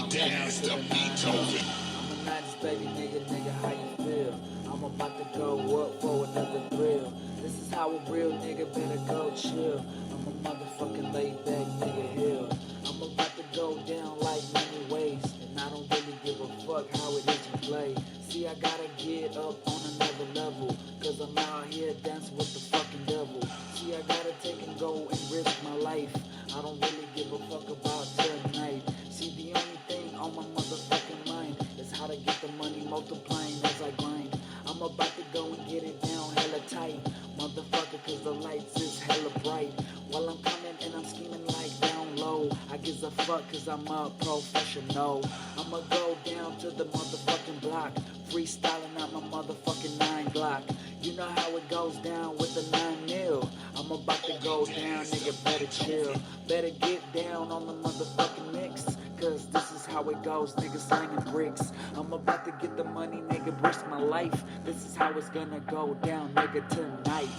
Dance the Beethoven. I'm a 90s baby nigga, how you feel? I'm about to go up for another thrill. This is how a real nigga better go chill. I'm a motherfucking laid back nigga hill. I'm about to go down like many ways, and I don't really give a fuck how it is you play. See, I gotta get up on another level, cause I'm out here dancing with the fucking devil. See, I gotta take and go and risk my life. I don't really give a fuck about tonight. See, the only thing on my motherfucking mind is how to get the money multiplying as I grind. I'm about to go and get it down hella tight, motherfucker, cause the lights is hella bright. While I'm coming and I'm scheming like down low, I gives a fuck cause I'm a professional. I'ma go down to the motherfucking block, freestyling out my motherfucking 9 Glock. You know how it goes down with the 9 mil. I'm about to go down, nigga, better chill. Better get down on the motherfucking mix, cause this is how it goes, nigga, slanging bricks. I'm about to get the money, nigga, risk my life. This is how it's gonna go down, nigga, tonight.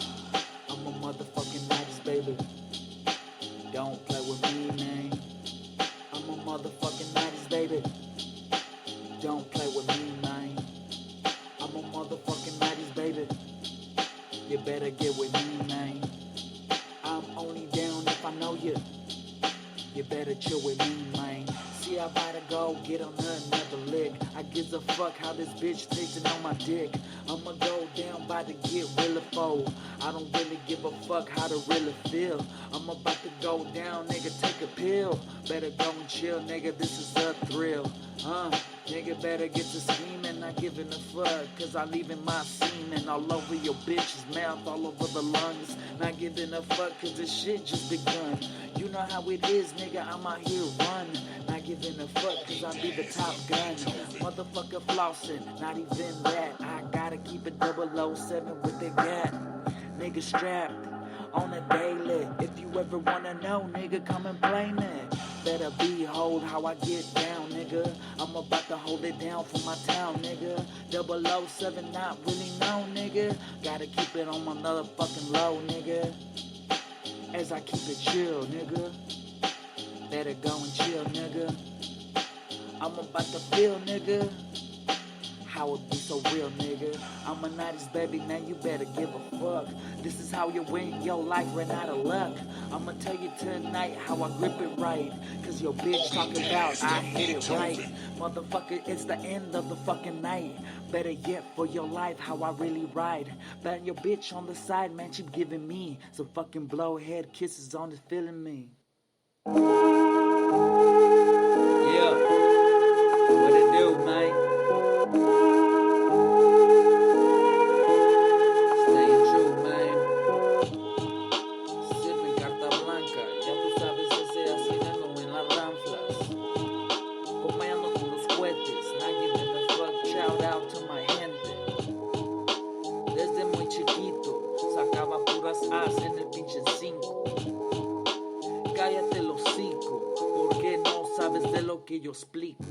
I'm a motherfucking 90s baby. Don't play with me, man. I'm a motherfucking 90s baby. Don't play with me, man. I'm a motherfucking 90s baby. You better get with me, man. I'm only down if I know you. You better chill with me, man. See, I about to go get on another lick. I gives a fuck how this bitch tasting on my dick. I'ma go down by to get really full. I don't really give a fuck how to really feel. I'm about to go down, nigga, take a pill. Better go and chill, nigga, this is a thrill. Nigga better get to scheming, not giving a fuck, cause I leaving my semen all over your bitch's mouth, all over the lungs. Not giving a fuck, cause this shit just begun. You know how it is, nigga, I'm out here run. Not giving a fuck, cause I be the top gun. Motherfucker flossing, not even that. I gotta keep it 007 with the gat. Nigga strapped on a daily. If you ever wanna know, nigga, come and play me. Better behold how I get down, nigga. I'm about to hold it down for my town, nigga. 007, not really known, nigga. Gotta keep it on my motherfucking low, nigga. As I keep it chill, nigga. Better go and chill, nigga. I'm about to feel, nigga, how it be so real, nigga. I'm a 90s baby, man, you better give a fuck. This is how you win your life, ran out of luck. I'ma tell you tonight how I grip it right, cause your bitch talking about I hit it right. Motherfucker, it's the end of the fucking night. Better yet for your life, how I really ride. But your bitch on the side, man, she giving me some fucking blowhead kisses on the feeling me. Yeah, what it do, man? Staying true, man. Sipping carta blanca, ya tú sabes ese haciendo en las ranflas. Comiendo con los cohetes, not giving a fuck, shout out to my gente. Desde muy chiquito, sacaba puras as en el pinche 5. Cállate el hocico, porque no sabes de lo que yo explico.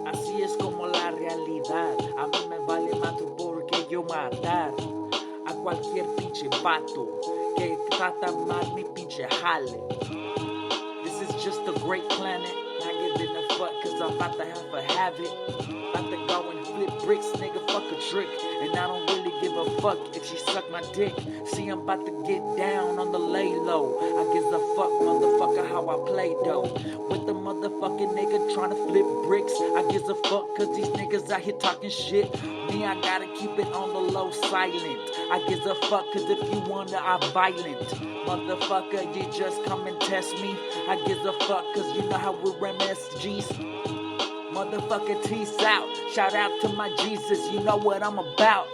Así es como la realidad. A mí me vale mato porque yo matar a cualquier pinche vato que trata mal mi pinche jale. This is just a great planet. Not giving a fuck cause I'm about to have it. About to go and flip bricks, nigga, fuck a trick. And I don't really give a fuck if she suck my dick. See, I'm about to get down on the lay low. I give a fuck, motherfucker, how I play though. With the motherfucking nigga trying to flip bricks. I give a fuck cause these niggas out here talking shit. Me, I gotta keep it on the low silent. I give a fuck cause if you wanna, I'm violent. Motherfucker, you just come and test me. I give a fuck cause you know how we're MSGs. Motherfucker, tease out. Shout out to my Jesus, you know what I'm about.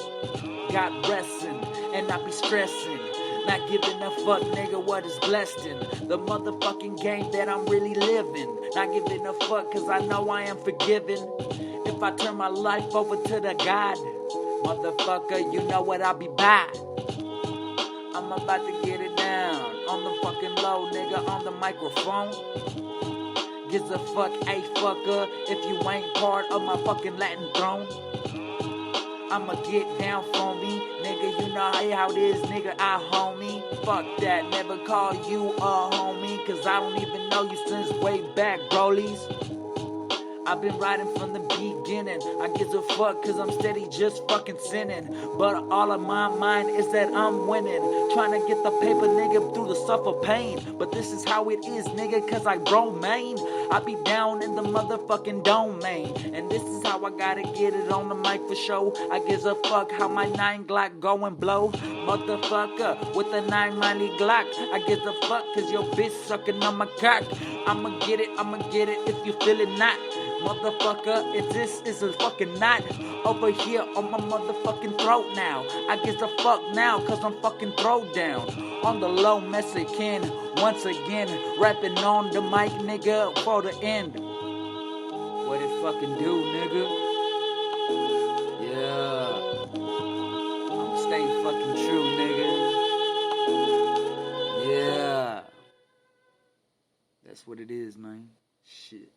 God blessing, and I be stressing. Not giving a fuck, nigga, what is blessed in the motherfucking game that I'm really living. Not giving a fuck, cause I know I am forgiven. If I turn my life over to the God, motherfucker, you know what I'll be by. I'm about to get it down on the fucking low, nigga, on the microphone. Gives a fuck, a fucker, if you ain't part of my fucking Latin throne. I'ma get down for me, nigga, you know how it is, nigga, I homie. Fuck that, never call you a homie, cause I don't even know you since way back, brolies. I've been riding from the beginning. I give a fuck cause I'm steady just fucking sinning. But all of my mind is that I'm winning. Trying to get the paper, nigga, through the suffer pain. But this is how it is, nigga, cause I romaine. I be down in the motherfucking domain. And this is how I gotta get it on the mic for show. I give a fuck how my 9 Glock go and blow. Motherfucker, with the 9 Miley Glock. I give a fuck cause your bitch sucking on my cock. I'ma get it if you feel it not. Motherfucker, if this is a fucking knot over here on my motherfucking throat now. I give a fuck now cause I'm fucking throw down. On the low Mexican, once again, rapping on the mic, nigga, for the end. What it fucking do, nigga? Yeah. I'm staying fucking true, nigga. Yeah. That's what it is, man. Shit.